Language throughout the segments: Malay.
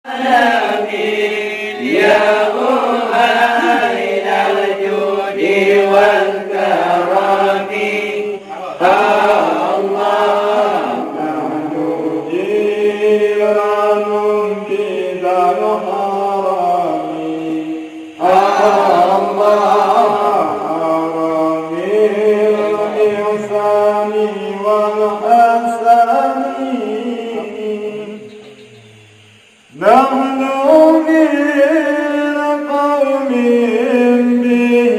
العالمين يا أهل الجود والكرم الله جيران بذا الحرم الله حرم الإحسان والحسن نحن من قوم به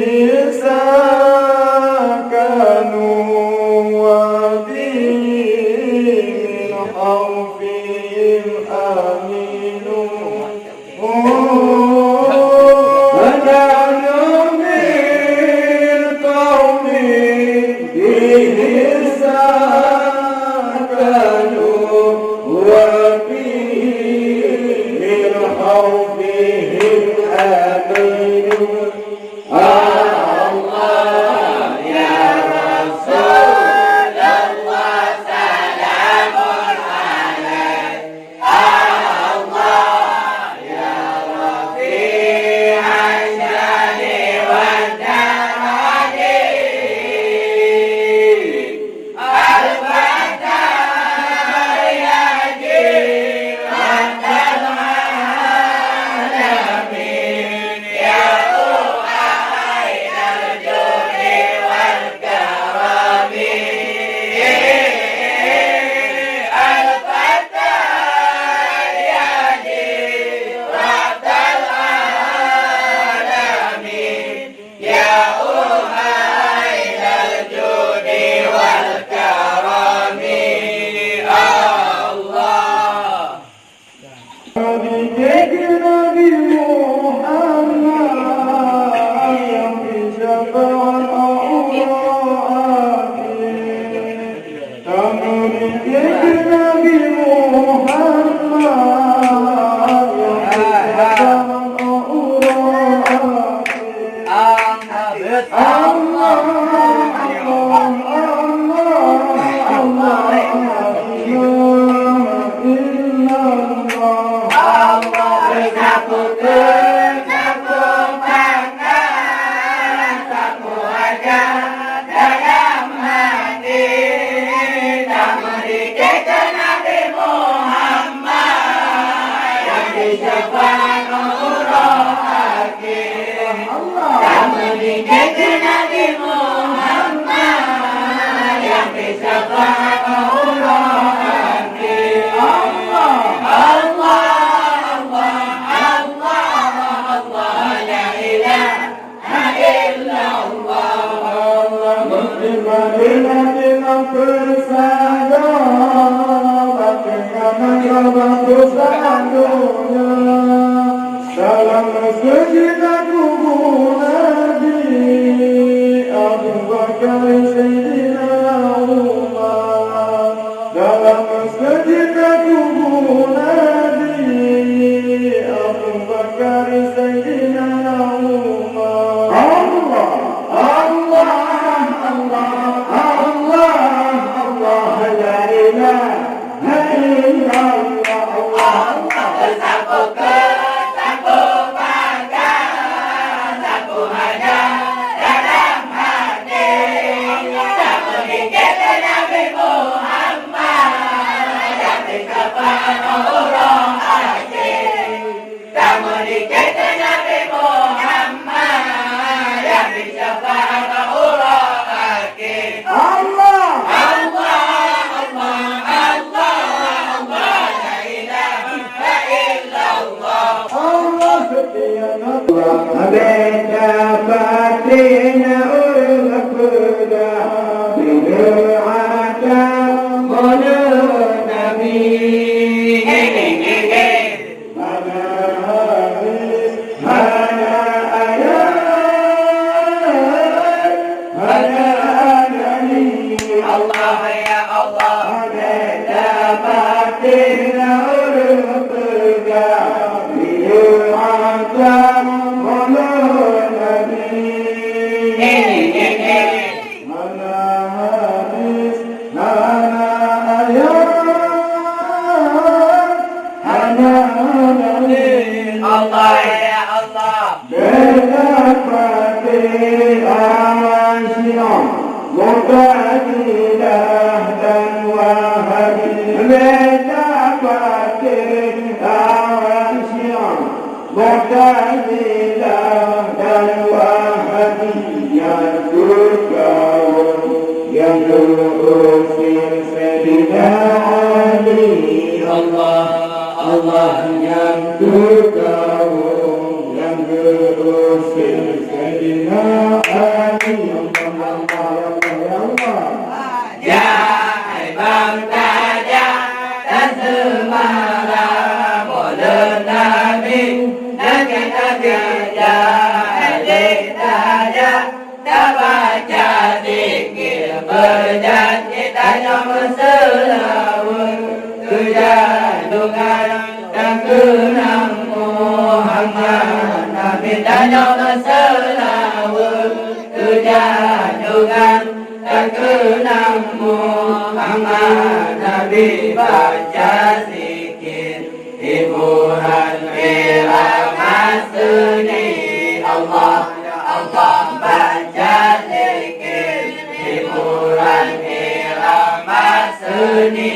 سكنوا وبه من خوفهم آمنوا ونحن من قوم به سكنوا وبه من خوفهم آمنوا الله يا رسول الله سلام عليك الله يا رفيع الشان والدرج الفتى يجي رد العالمين يا أهل الجود والكرم الفتى يجي رد العالمين يا أهل الجود والكرم الله بذكرنا بمحمد في شفاعة أوراق ذكرنا بمحمد في شفاعة أوراق Dalam sejenak tubuh Nabi Abu Bakar Sayyidina Umar dalam sejenak tubuh Nabi Abu Bakar Sayyidina Umar Allah Allah Allah Allah Allah la ilaha illallah Allah Allah ya Allah Nabi Mu'tazilah dan Wahabiyah bergaul yang berusir Sayyidina Ali. Allah, Allah Yang bergaul yang berusir Sayyidina Ali. Allah, Allah, ya Allah. Ya Bang Taja dan semara Molen Nabi dan kita kerja Adik Taja dah baca zikir berjanji tanya berselawat kejadungan dan kenang Muhammad Nabi tanya berselawat kejadungan dan kenang Muhammad Nabi baca zikir hiburan irama seni Allah Allah baca zikir hiburan irama seni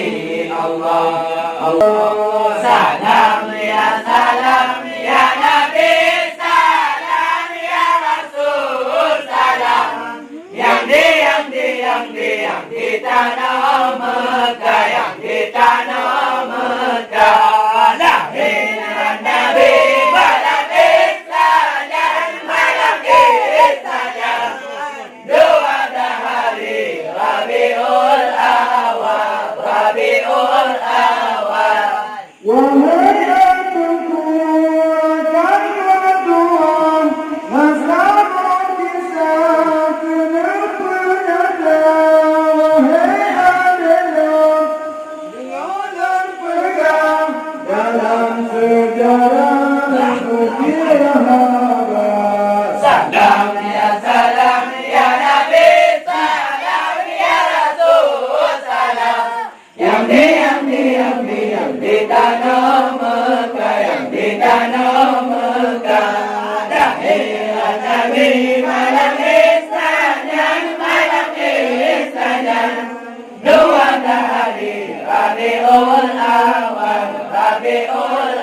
Allah Allah salam ya Nabi salam ya Rasul salam yang di tanah Mekah yang di tanah Mekah lahir Nabi malam saja malam saja dua hari Rabiul Awal Rabiul Awal salam ya Nabi salam ya Rasul salam yang di tanah Mekah yang di tanah Mekah lahir Nabi malam saja malam saja dua hari Rabiul Awal Rabiul